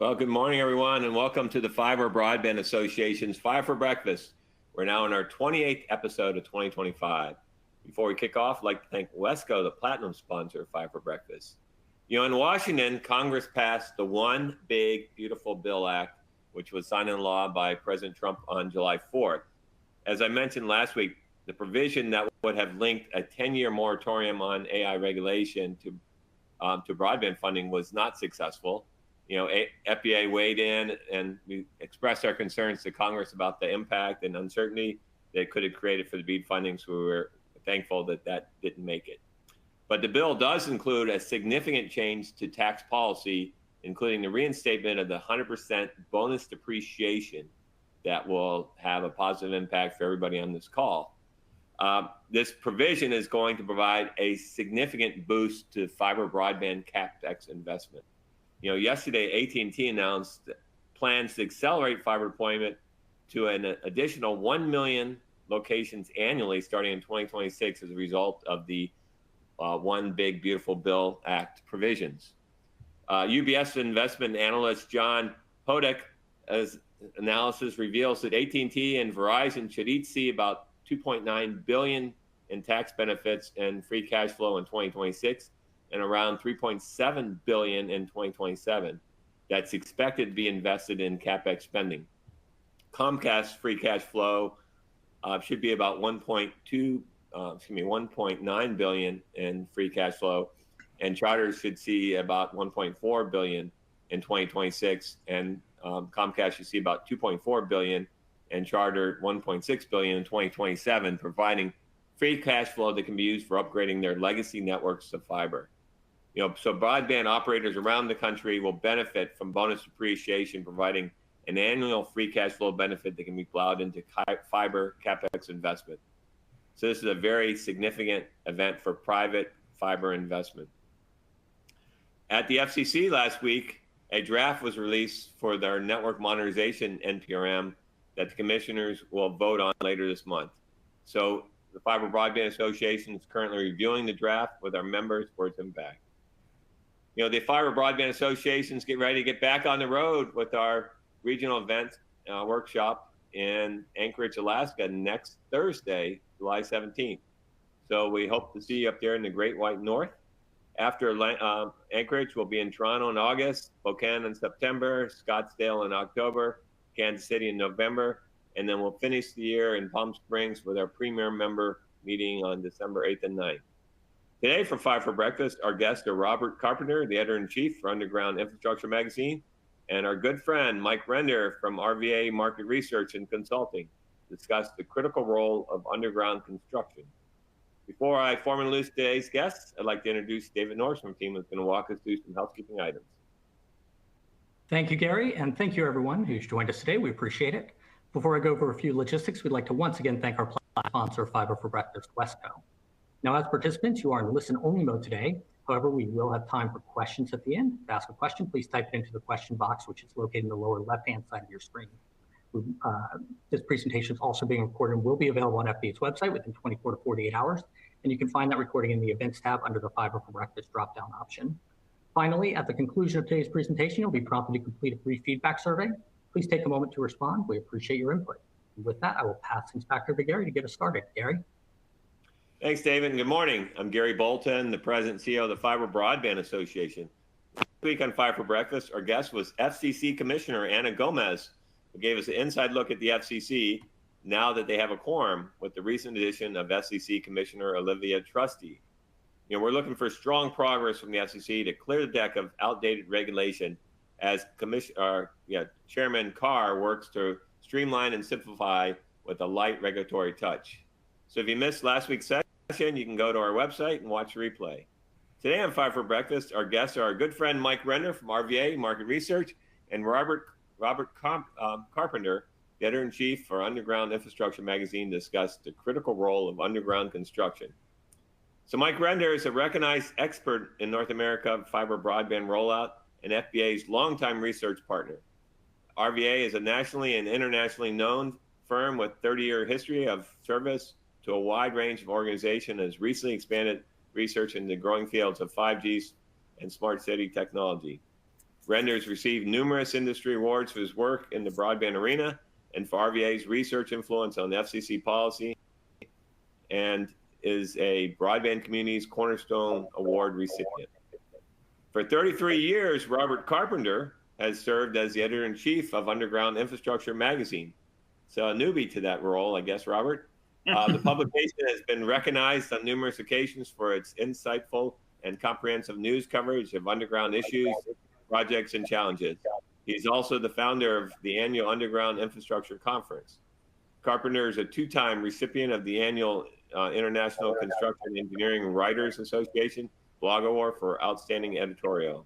Well, good morning, everyone, and welcome to the Fiber Broadband Association's Five for Breakfast. We're now in our 28th episode of 2025. Before we kick off, I'd like to thank Wesco, the platinum sponsor of Five for Breakfast. You know, in Washington, Congress passed the One Big Beautiful Bill Act, which was signed into law by President Trump on July 4th. As I mentioned last week, the provision that would have linked a 10-year moratorium on AI regulation to broadband funding was not successful. You know, FBA weighed in and we expressed our concerns to Congress about the impact and uncertainty that it could have created for the BEAD funding, so we were thankful that that didn't make it. But the bill does include a significant change to tax policy, including the reinstatement of the 100% bonus depreciation that will have a positive impact for everybody on this call. This provision is going to provide a significant boost to fiber broadband CapEx investment. You know, yesterday, AT&T announced plans to accelerate fiber deployment to an additional 1 million locations annually starting in 2026 as a result of the One Big Beautiful Bill Act provisions. UBS investment analyst John Podek's analysis reveals that AT&T and Verizon should each see about $2.9 billion in tax benefits and free cash flow in 2026. And around $3.7 billion in 2027. That's expected to be invested in CapEx spending. Comcast's free cash flow should be about 1.9 billion in free cash flow, and Charter should see about 1.4 billion in 2026, and Comcast should see about 2.4 billion, and Charter 1.6 billion in 2027, providing free cash flow that can be used for upgrading their legacy networks to fiber. You know, so broadband operators around the country will benefit from bonus depreciation, providing an annual free cash flow benefit that can be plowed into fiber CapEx investment. So this is a very significant event for private fiber investment. At the FCC last week, a draft was released for their network modernization NPRM that the commissioners will vote on later this month. So the Fiber Broadband Association is currently reviewing the draft with our members for its impact. You know, the Fiber Broadband Associations get ready to get back on the road with our regional event workshop in Anchorage, Alaska next Thursday, July 17th. So we hope to see you up there in the Great White North. After Anchorage, we'll be in Toronto in August, Spokane in September, Scottsdale in October, Kansas City in November, and then we'll finish the year in Palm Springs with our premier member meeting on December 8th and 9th. Today for Five for Breakfast, our guests are Robert Carpenter, the editor-in-chief for Underground Infrastructure Magazine, and our good friend Mike Render from RVA Market Research and Consulting to discuss the critical role of underground construction. Before I formally introduce today's guests, I'd like to introduce David Nordstrom team that's going to walk us through some housekeeping items. Thank you, Gary, and thank you everyone who's joined us today. We appreciate it. Before I go over a few logistics, we'd like to once again thank our sponsor, Fiber for Breakfast, Wesco. Now, as participants, you are in listen-only mode today. However, we will have time for questions at the end. To ask a question, please type it into the question box, which is located in the lower left-hand side of your screen. This presentation is also being recorded and will be available on FBA's website within 24 to 48 hours. And you can find that recording in the Events tab under the Fiber for Breakfast drop-down option. Finally, at the conclusion of today's presentation, you'll be prompted to complete a brief feedback survey. Please take a moment to respond. We appreciate your input. And with that, I will pass things back over to Gary to get us started. Gary? Thanks, David, and good morning. I'm Gary Bolton, the President and CEO of the Fiber Broadband Association. This week on Five for Breakfast, our guest was FCC Commissioner Ana Gomez, who gave us an inside look at the FCC now that they have a quorum with the recent addition of FCC Commissioner Olivia Trusty. You know, we're looking for strong progress from the FCC to clear the deck of outdated regulation as Chairman Carr works to streamline and simplify with a light regulatory touch. So if you missed last week's session, you can go to our website and watch the replay. Today on Five for Breakfast, our guests are our good friend Mike Render from RVA Market Research and Robert Carpenter, the editor-in-chief for Underground Infrastructure Magazine, to discuss the critical role of underground construction. So Mike Render is a recognized expert in North America fiber broadband rollout and FBA's longtime research partner. RVA is a nationally and internationally known firm with 30-year history of service to a wide range of organizations, has recently expanded research in the growing fields of 5G and smart city technology. Render's received numerous industry awards for his work in the broadband arena and for RVA's research influence on FCC policy, and is a Broadband Community's Cornerstone Award recipient. For 33 years, Robert Carpenter has served as the editor-in-chief of Underground Infrastructure magazine. So a newbie to that role, I guess, Robert. The publication has been recognized on numerous occasions for its insightful and comprehensive news coverage of underground issues, projects, and challenges. He's also the founder of the annual Underground Infrastructure Conference. Carpenter is a two-time recipient of the annual International Construction Engineering Writers Association Blog Award for Outstanding Editorial.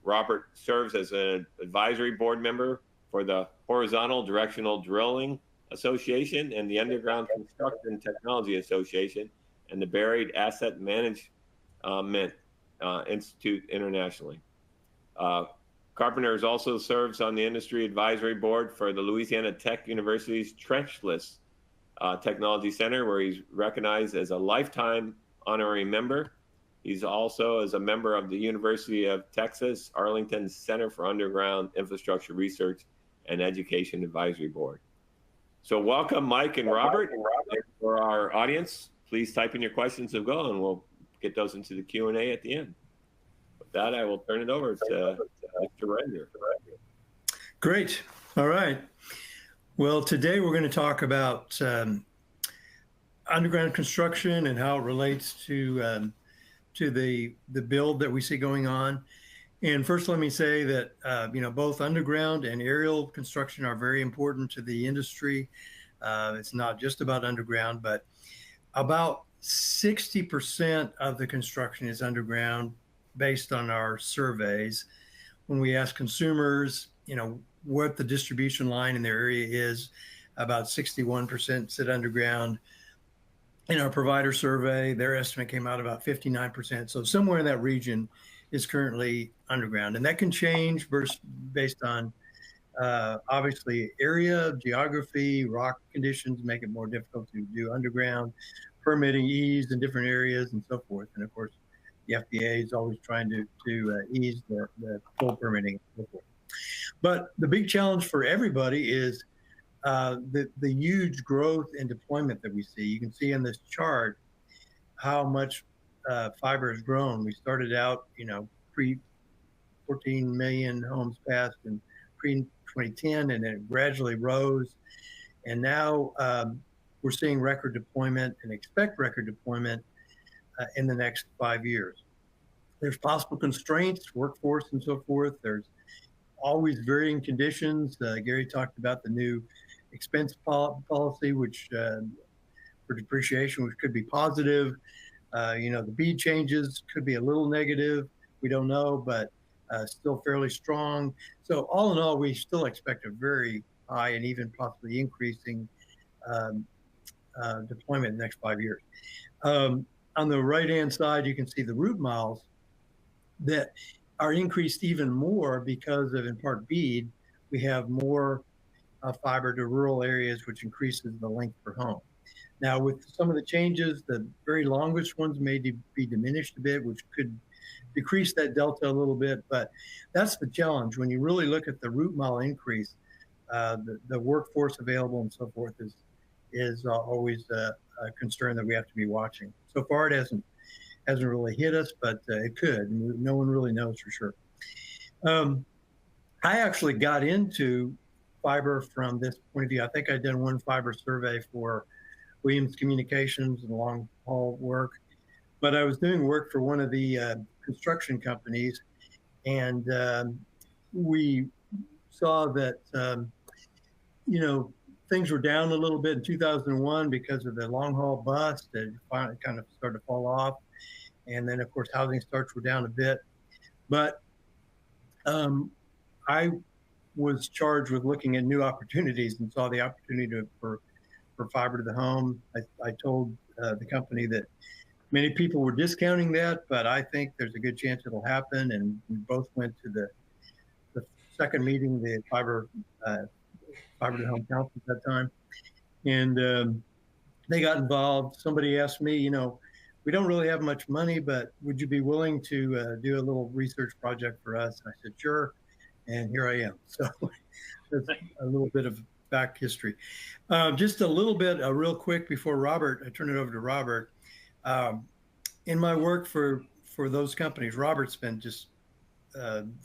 Robert serves as an advisory board member for the Horizontal Directional Drilling Association and the Underground Construction Technology Association and the Buried Asset Management Institute internationally. Carpenter also serves on the industry advisory board for the Louisiana Tech University's Trenchless Technology Center, where he's recognized as a lifetime honorary member. He's also as a member of the University of Texas Arlington Center for Underground Infrastructure Research and Education Advisory Board. So welcome, Mike and Robert. And for our audience, please type in your questions as well, and we'll get those into the Q&A at the end. With that, I will turn it over to Mr. Render. Great. All right. Well, today we're going to talk about underground construction and how it relates to the build that we see going on. And first, let me say that both underground and aerial construction are very important to the industry. It's not just about underground, but about 60% of the construction is underground based on our surveys. When we ask consumers, what the distribution line in their area is, about 61% sit underground. In our provider survey, their estimate came out about 59%. So somewhere in that region is currently underground. And that can change based on obviously area, geography, rock conditions make it more difficult to do underground, permitting ease in different areas and so forth. And of course, the FBA is always trying to ease the full permitting and so forth. But the big challenge for everybody is the huge growth and deployment that we see. You can see in this chart how much fiber has grown. We started out, pre 14 million homes passed in pre-2010, and it gradually rose. And now we're seeing record deployment and expect record deployment in the next 5 years. There's possible constraints, workforce and so forth. There's always varying conditions. Gary talked about the new expense policy, which for depreciation, which could be positive. The BEAD changes could be a little negative. We don't know, but still fairly strong. So all in all, we still expect a very high and even possibly increasing deployment in the next 5 years. On the right-hand side, you can see the route miles that are increased even more because of, in part, BEAD. We have more fiber to rural areas, which increases the length per home. Now, with some of the changes, the very longest ones may be diminished a bit, which could decrease that delta a little bit. But that's the challenge. When you really look at the route mile increase, the workforce available and so forth is always a concern that we have to be watching. So far, it hasn't really hit us, but it could. No one really knows for sure. I actually got into fiber from this point of view. I think I did one fiber survey for Williams Communications and long haul work, but I was doing work for one of the construction companies, and we saw that things were down a little bit in 2001 because of the long haul bust that finally kind of started to fall off, and then of course housing starts were down a bit, but I was charged with looking at new opportunities and saw the opportunity for fiber to the home. I told the company that many people were discounting that, but I think there's a good chance it'll happen. And we both went to the second meeting, the fiber to the home council at that time. And they got involved. Somebody asked me, we don't really have much money, but would you be willing to do a little research project for us? And I said, sure. and here I am. So that's a little bit of back history. Just a little bit, real quick before Robert, I turn it over to Robert. In my work for those companies, Robert's been just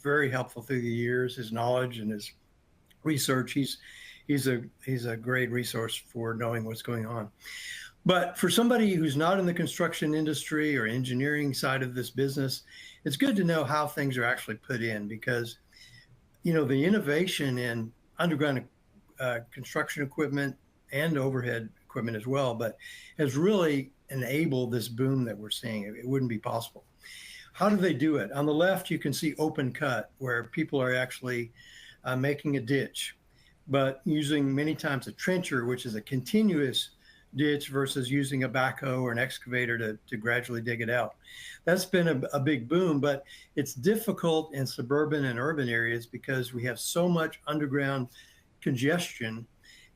very helpful through the years. His knowledge and his research, he's a great resource for knowing what's going on. But for somebody who's not in the construction industry or engineering side of this business, it's good to know how things are actually put in, because the innovation in underground construction equipment and overhead equipment as well, but has really enabled this boom that we're seeing. It wouldn't be possible. How do they do it? On the left, you can see open cut, where people are actually making a ditch, but using many times a trencher, which is a continuous ditch, versus using a backhoe or an excavator to gradually dig it out. That's been a big boom, but it's difficult in suburban and urban areas because we have so much underground congestion.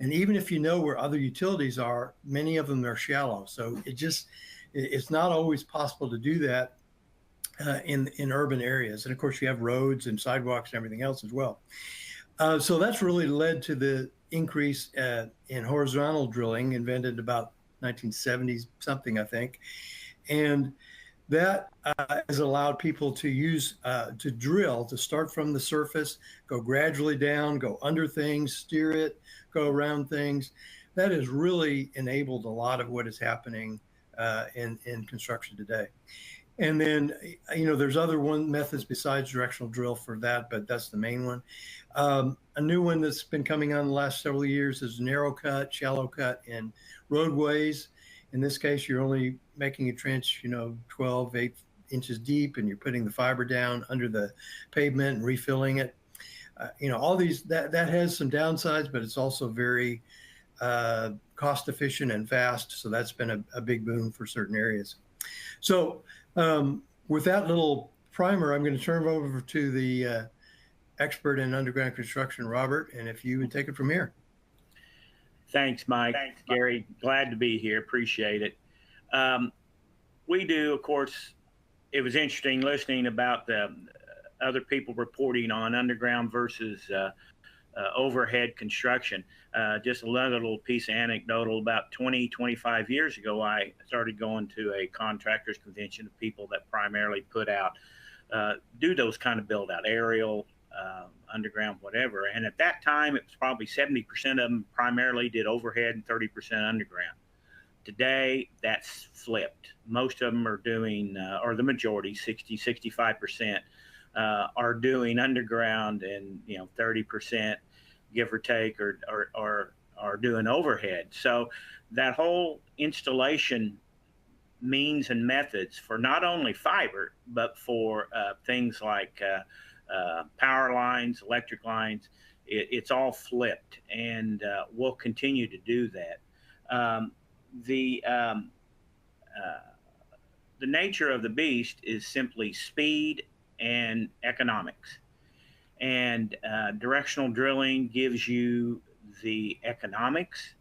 And even if you know where other utilities are, many of them are shallow. So it's not always possible to do that in urban areas. And of course, you have roads and sidewalks and everything else as well. So that's really led to the increase in horizontal drilling, invented about 1970s something, I think. And that has allowed people to use, to drill, to start from the surface, go gradually down, go under things, steer it, go around things. That has really enabled a lot of what is happening in construction today. And then, there's other methods besides directional drill for that, but that's the main one. A new one that's been coming on the last several years is narrow cut, shallow cut in roadways. In this case, you're only making a trench, 8 inches deep, and you're putting the fiber down under the pavement and refilling it. All these, that has some downsides, but it's also very cost efficient and fast. So that's been a big boom for certain areas. So with that little primer, I'm going to turn it over to the expert in underground construction, Robert, and if you would take it from here. Thanks, Mike. Gary, glad to be here. Appreciate it. We do, of course, it was interesting listening about the other people reporting on underground versus overhead construction. Just another little piece of anecdotal, about 25 years ago, I started going to a contractors convention of people that primarily put out, do those kind of build out, aerial, underground, whatever. And at that time, it was probably 70% of them primarily did overhead and 30% underground. Today, that's flipped. Most of them are doing, or the majority, 65%, are doing underground, and 30%, give or take, are doing overhead. So that whole installation means and methods for not only fiber, but for things like power lines, electric lines, it's all flipped, and we'll continue to do that. The nature of the beast is simply speed and economics. And directional drilling gives you the economics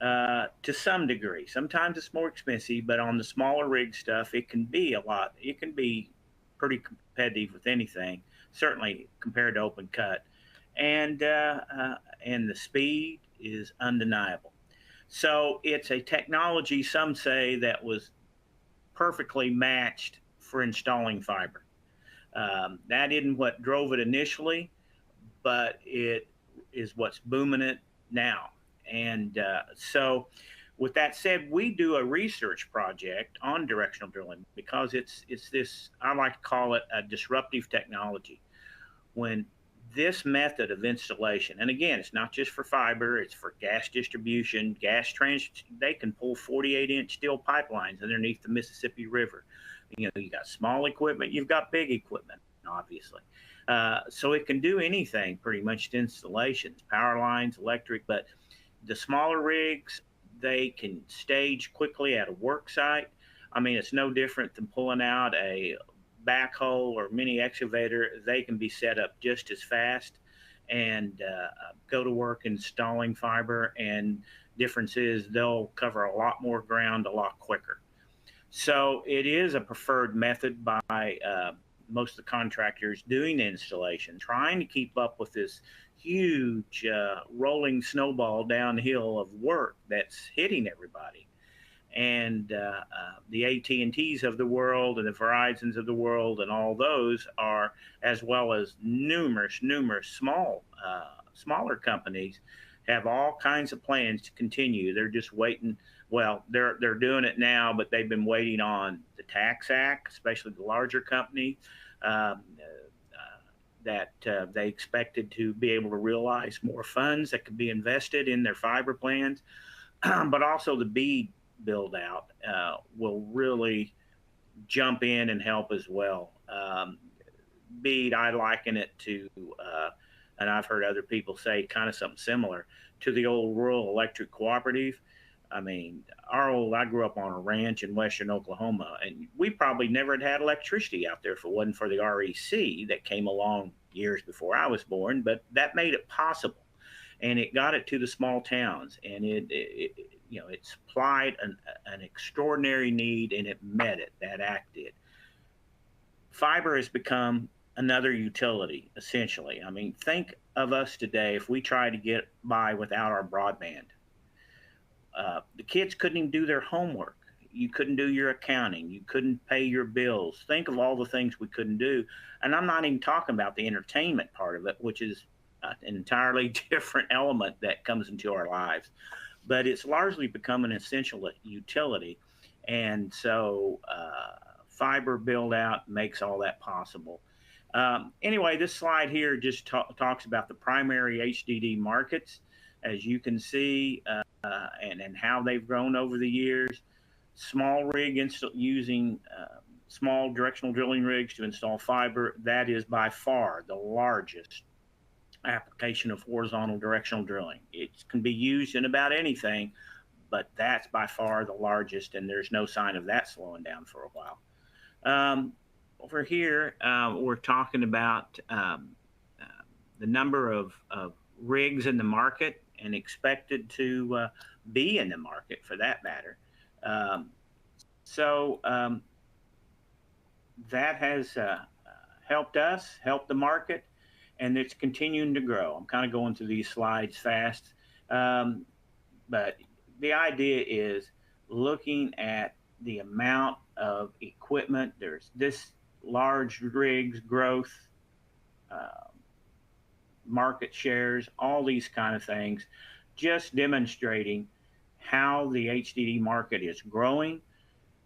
to some degree. Sometimes it's more expensive, but on the smaller rig stuff, it can be a lot. It can be pretty competitive with anything, certainly compared to open cut. And the speed is undeniable. So it's a technology, some say, that was perfectly matched for installing fiber. That isn't what drove it initially, but it is what's booming it now. And so with that said, we do a research project on directional drilling because it's this, I like to call it a disruptive technology. When this method of installation, and again, it's not just for fiber, it's for gas distribution, they can pull 48-inch steel pipelines underneath the Mississippi River. You got small equipment, you've got big equipment, obviously. So it can do anything, pretty much, to installations, power lines, electric, but the smaller rigs, they can stage quickly at a work site. I mean, it's no different than pulling out a backhoe or mini excavator. They can be set up just as fast and go to work installing fiber. And difference is they'll cover a lot more ground a lot quicker. So it is a preferred method by most of the contractors doing the installation, trying to keep up with this huge rolling snowball downhill of work that's hitting everybody. And the AT&Ts of the world and the Verizons of the world and all those are, as well as numerous smaller companies, have all kinds of plans to continue. They're just waiting. Well, they're doing it now, but they've been waiting on the Tax Act, especially the larger company, that they expected to be able to realize more funds that could be invested in their fiber plans, but also the BEAD build out will really jump in and help as well. BEAD, I liken it to, and I've heard other people say kind of something similar to the old rural electric cooperative. I mean, I grew up on a ranch in western Oklahoma, and we probably never had electricity out there if it wasn't for the REC that came along years before I was born, but that made it possible. And it got it to the small towns, and it supplied an extraordinary need, and it met it. That act did. Fiber has become another utility, essentially. I mean, think of us today if we try to get by without our broadband. The kids couldn't even do their homework. You couldn't do your accounting. You couldn't pay your bills. Think of all the things we couldn't do. And I'm not even talking about the entertainment part of it, which is an entirely different element that comes into our lives. But it's largely become an essential utility. And so fiber build out makes all that possible. Anyway, this slide here just talks about the primary HDD markets, as you can see, and how they've grown over the years. Small rig using small directional drilling rigs to install fiber, that is by far the largest application of horizontal directional drilling. It can be used in about anything, but that's by far the largest, and there's no sign of that slowing down for a while. Over here, we're talking about the number of rigs in the market and expected to be in the market for that matter. So that has helped us, helped the market, and it's continuing to grow. I'm kind of going through these slides fast, but the idea is looking at the amount of equipment. There's this large rigs growth, market shares, all these kind of things, just demonstrating how the HDD market is growing,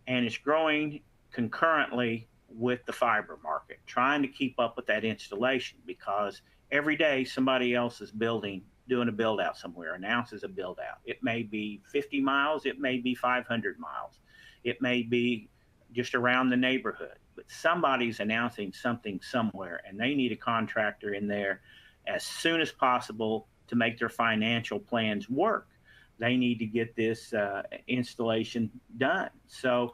and it's growing concurrently with the fiber market, trying to keep up with that installation, because every day somebody else is doing a build out somewhere, announces a build out. It may be 50 miles, it may be 500 miles, it may be just around the neighborhood, but somebody's announcing something somewhere, and they need a contractor in there as soon as possible to make their financial plans work. They need to get this installation done. So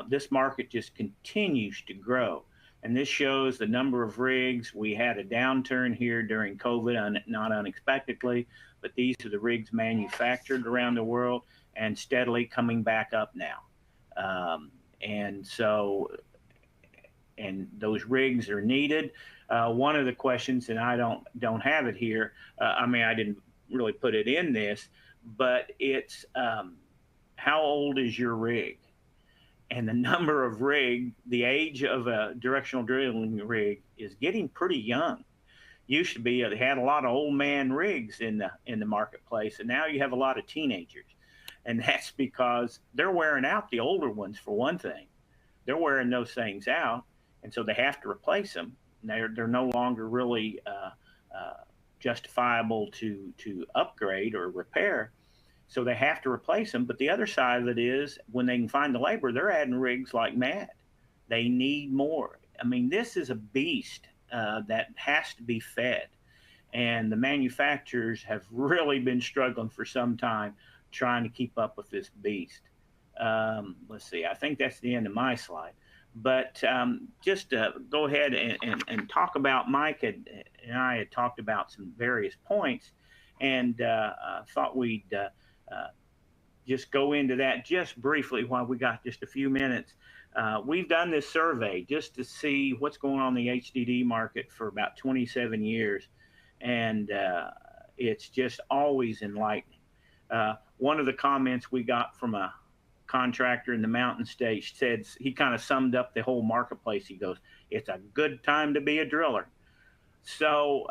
this market just continues to grow. And this shows the number of rigs. We had a downturn here during COVID, not unexpectedly, but these are the rigs manufactured around the world and steadily coming back up now. And those rigs are needed. One of the questions, and I don't have it here, I didn't really put it in this, but it's how old is your rig? And the number of the age of a directional drilling rig is getting pretty young. Used to be, they had a lot of old man rigs in the marketplace, and now you have a lot of teenagers. And that's because they're wearing out the older ones, for one thing. They're wearing those things out, and so they have to replace them. They're no longer really justifiable to upgrade or repair. So they have to replace them. But the other side of it is, when they can find the labor, they're adding rigs like mad. They need more. I mean, this is a beast that has to be fed. And the manufacturers have really been struggling for some time trying to keep up with this beast. Let's see, I think that's the end of my slide. But just go ahead and talk about, Mike and I had talked about some various points, and thought we'd just go into that just briefly while we got just a few minutes. We've done this survey just to see what's going on in the HDD market for about 27 years, and it's just always enlightening. One of the comments we got from a contractor in the Mountain States said, he kind of summed up the whole marketplace. He goes, "It's a good time to be a driller." So,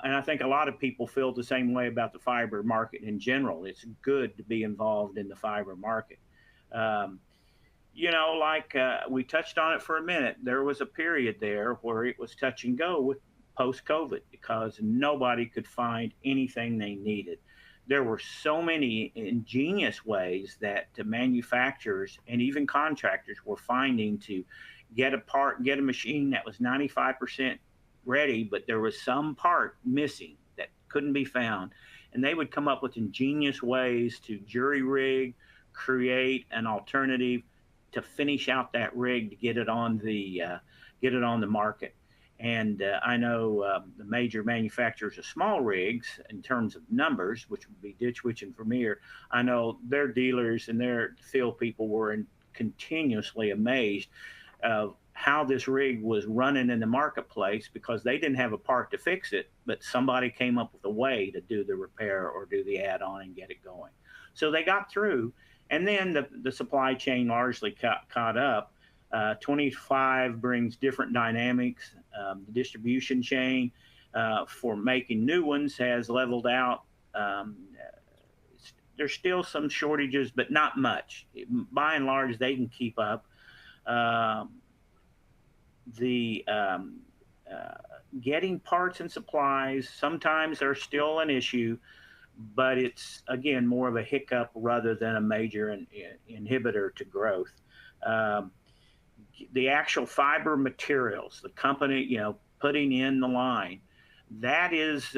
and I think a lot of people feel the same way about the fiber market in general. It's good to be involved in the fiber market. You know, like we touched on it for a minute, there was a period there where it was touch and go with post-COVID because nobody could find anything they needed. There were so many ingenious ways that the manufacturers and even contractors were finding to get a machine that was 95% ready, but there was some part missing that couldn't be found. And they would come up with ingenious ways to jury rig, create an alternative to finish out that rig to get it on the market. And I know the major manufacturers of small rigs, in terms of numbers, which would be Ditch Witch and Vermeer, I know their dealers and their field people were continuously amazed of how this rig was running in the marketplace because they didn't have a part to fix it, but somebody came up with a way to do the repair or do the add-on and get it going. So they got through, and then the supply chain largely caught up. 25 brings different dynamics. The distribution chain for making new ones has leveled out. There's still some shortages, but not much. By and large, they can keep up. Getting parts and supplies sometimes are still an issue, but it's, again, more of a hiccup rather than a major inhibitor to growth. The actual fiber materials, the company, you know, putting in the line, that is,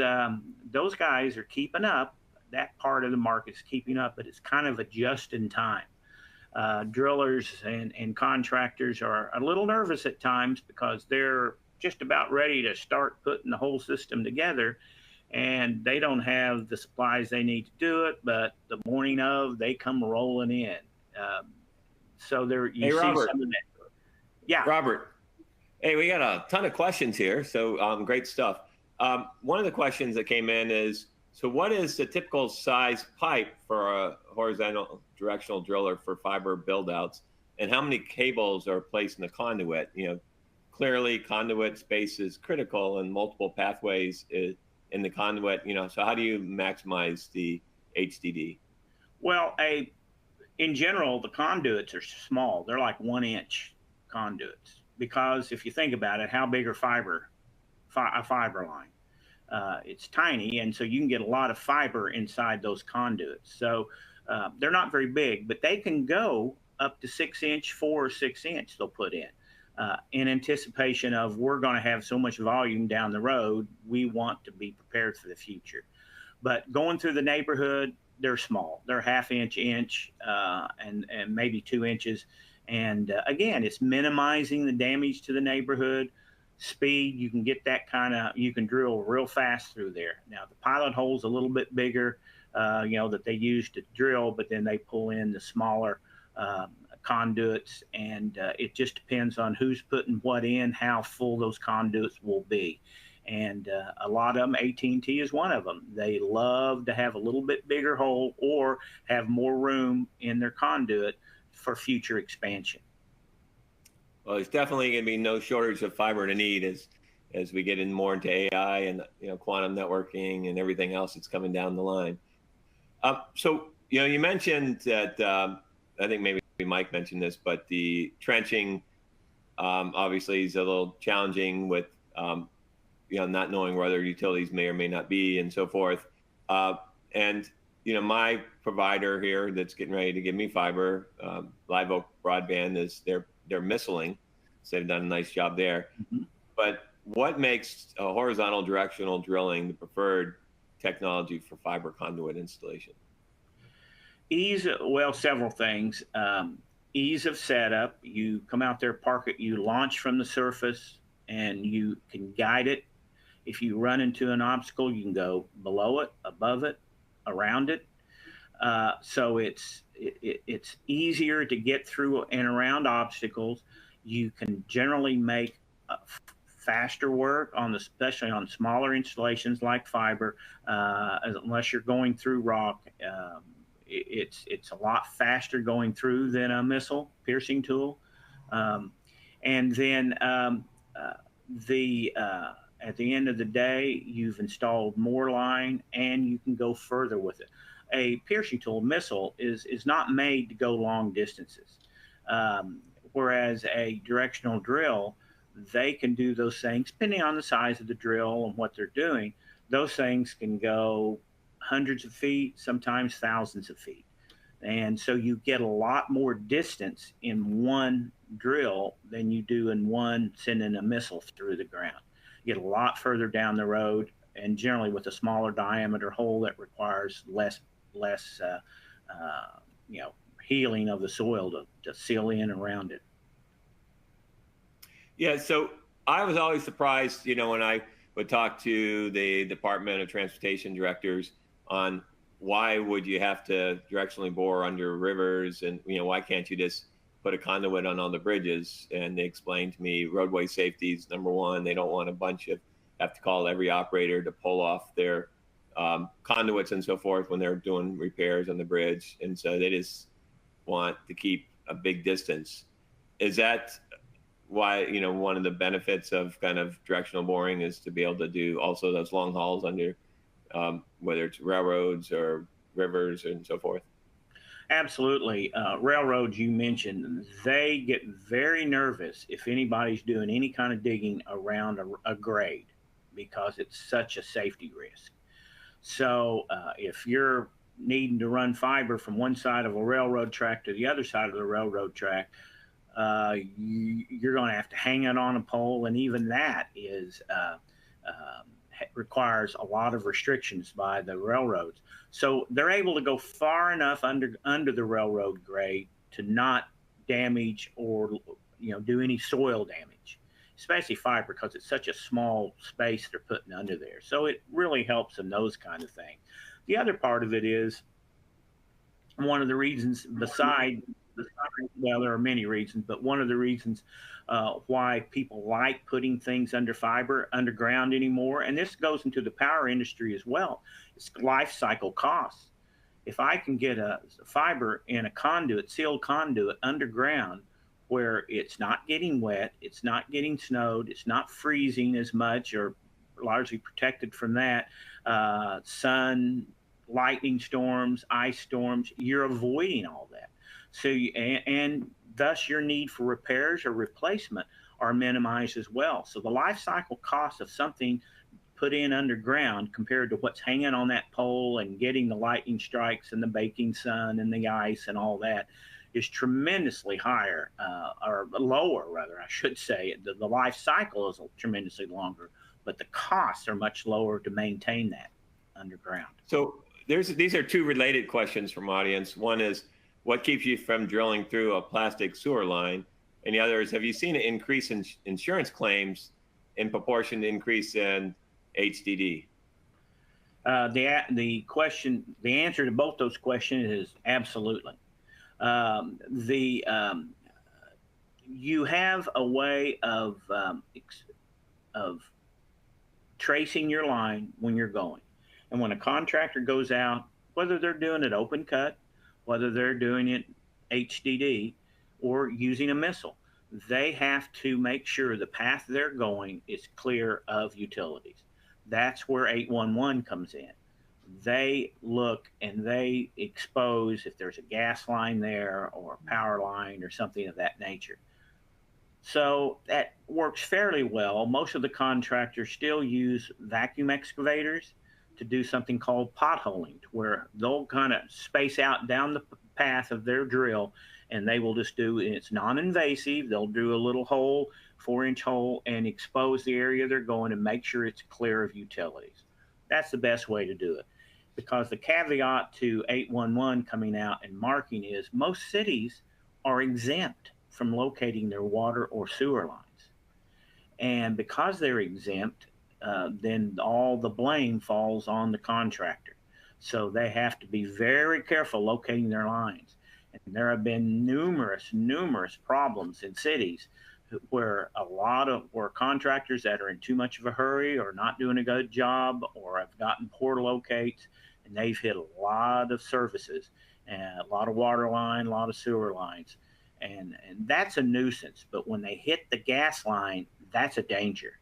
those guys are keeping up. That part of the market is keeping up, but it's kind of a just in time. Drillers and contractors are a little nervous at times because they're just about ready to start putting the whole system together, and they don't have the supplies they need to do it, but the morning of, they come rolling in. So there you see Robert. some of that. Yeah. Robert, hey, we got a ton of questions here, so great stuff. One of the questions that came in is, so what is the typical size pipe for a horizontal directional driller for fiber build-outs, and how many cables are placed in the conduit? You know, clearly conduit space is critical and multiple pathways in the conduit, you know, so how do you maximize the HDD? Well, in general, the conduits are small. They're like 1-inch conduits, because if you think about it, how big are a fiber line? It's tiny, and so you can get a lot of fiber inside those conduits. So they're not very big, but they can go up to 6-inch, 4 or 6-inch they'll put in anticipation of, we're going to have so much volume down the road, we want to be prepared for the future. But going through the neighborhood, they're small. They're 1/2 inch, and maybe 2 inches. And again, it's minimizing the damage to the neighborhood. Speed, you can get that you can drill real fast through there. Now, the pilot hole's a little bit bigger, you know, that they use to drill, but then they pull in the smaller conduits, and it just depends on who's putting what in, how full those conduits will be. And a lot of them, AT&T is one of them. They love to have a little bit bigger hole or have more room in their conduit for future expansion. Well, there's definitely going to be no shortage of fiber to need as we get in more into AI and, you know, quantum networking and everything else that's coming down the line. So, you know, you mentioned that, I think maybe Mike mentioned this, but the trenching obviously is a little challenging with, you know, not knowing whether utilities may or may not be and so forth. And, you know, my provider here that's getting ready to give me fiber, Live Oak Broadband, is they're missiling. So they've done a nice job there. Mm-hmm. But what makes horizontal directional drilling the preferred technology for fiber conduit installation? Ease, well, several things. Ease of setup. You come out there, park it, you launch from the surface, and you can guide it. If you run into an obstacle, you can go below it, above it, around it. So it's easier to get through and around obstacles. You can generally make faster work on especially on smaller installations like fiber, unless you're going through rock. It's a lot faster going through than a missile piercing tool. And then the at the end of the day, you've installed more line and you can go further with it. A piercing tool missile is not made to go long distances, whereas a directional drill, they can do those things depending on the size of the drill and what they're doing. Those things can go hundreds of feet, sometimes thousands of feet. And so you get a lot more distance in one drill than you do in one sending a missile through the ground. You get a lot further down the road, and generally with a smaller diameter hole that requires less healing of the soil to seal in around it. Yeah, so I was always surprised, when I would talk to the Department of Transportation directors on why would you have to directionally bore under rivers, and why can't you just put a conduit on all the bridges? And they explained to me roadway safety is number one. They don't want a bunch of have to call every operator to pull off their conduits and so forth when they're doing repairs on the bridge, and so they just want to keep a big distance. Is that why one of the benefits of kind of directional boring is to be able to do also those long hauls under whether it's railroads or rivers and so forth? Absolutely. Railroads, you mentioned, they get very nervous if anybody's doing any kind of digging around a grade because it's such a safety risk. So if you're needing to run fiber from one side of a railroad track to the other side of the railroad track, you're going to have to hang it on a pole, and even that requires a lot of restrictions by the railroads. So they're able to go far enough under the railroad grade to not damage or do any soil damage, especially fiber because it's such a small space they're putting under there. So it really helps in those kind of things. The other part of it is one of the reasons well, there are many reasons, but one of the reasons why people like putting things under fiber underground anymore, and this goes into the power industry as well, it's life cycle costs. If I can get a fiber in a conduit, sealed conduit underground, where it's not getting wet, it's not getting snowed, it's not freezing as much or largely protected from that, sun, lightning storms, ice storms, you're avoiding all that. So, and thus your need for repairs or replacement are minimized as well. So the life cycle cost of something put in underground compared to what's hanging on that pole and getting the lightning strikes and the baking sun and the ice and all that is tremendously higher, or lower rather, I should say. The life cycle is tremendously longer, but the costs are much lower to maintain that underground. So these are two related questions from audience. One is, what keeps you from drilling through a plastic sewer line? And the other is, have you seen an increase in insurance claims in proportion to increase in HDD? The answer to both those questions is absolutely. You have a way of tracing your line when you're going. And when a contractor goes out, whether they're doing it open cut, whether they're doing it HDD or using a missile, they have to make sure the path they're going is clear of utilities. That's where 811 comes in. They look and they expose if there's a gas line there or a power line or something of that nature. So that works fairly well. Most of the contractors still use vacuum excavators to do something called potholing, where they'll kind of space out down the path of their drill, and they will just do, and it's non-invasive, they'll do a little hole, 4-inch hole, and expose the area they're going and make sure it's clear of utilities. That's the best way to do it. Because the caveat to 811 coming out and marking is most cities are exempt from locating their water or sewer lines. And because they're exempt, then all the blame falls on the contractor. So they have to be very careful locating their lines. And there have been numerous problems in cities where where contractors that are in too much of a hurry or not doing a good job or have gotten poor locates, and they've hit a lot of services and a lot of water line, a lot of sewer lines. And that's a nuisance. But when they hit the gas line, that's a danger,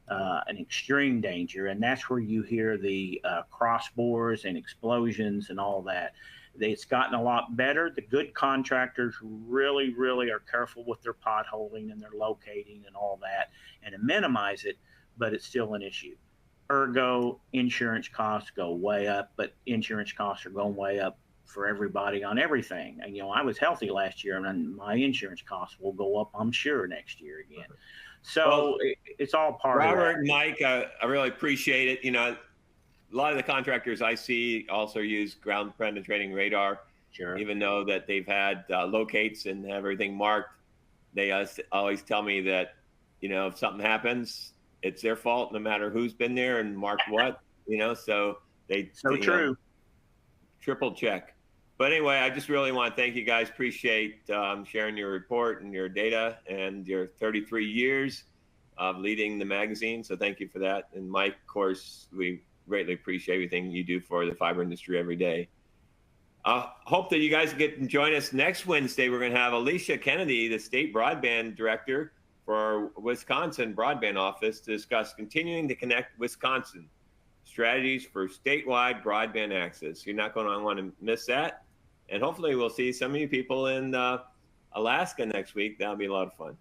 an extreme danger. And that's where you hear the cross bores and explosions and all that. It's gotten a lot better. The good contractors really are careful with their potholing and their locating and all that and to minimize it, but it's still an issue. Ergo, insurance costs go way up, but insurance costs are going way up for everybody on everything. And, I was healthy last year, and my insurance costs will go up, I'm sure, next year again. So it's all part of that. Robert and Mike, I really appreciate it. A lot of the contractors I see also use ground penetrating radar. Sure. Even though that they've had locates and have everything marked, they always tell me that, if something happens, it's their fault, no matter who's been there and marked what, so they true. Triple check. But anyway, I just really want to thank you guys. Appreciate sharing your report and your data and your 33 years of leading the magazine. So thank you for that. And Mike, of course, we greatly appreciate everything you do for the fiber industry every day. Hope that you guys get to join us next Wednesday. We're going to have Alicia Kennedy, the state broadband director for our Wisconsin broadband office, to discuss continuing to connect Wisconsin, strategies for statewide broadband access. You're not going to want to miss that. And hopefully we'll see some of you people in Alaska next week. That'll be a lot of fun.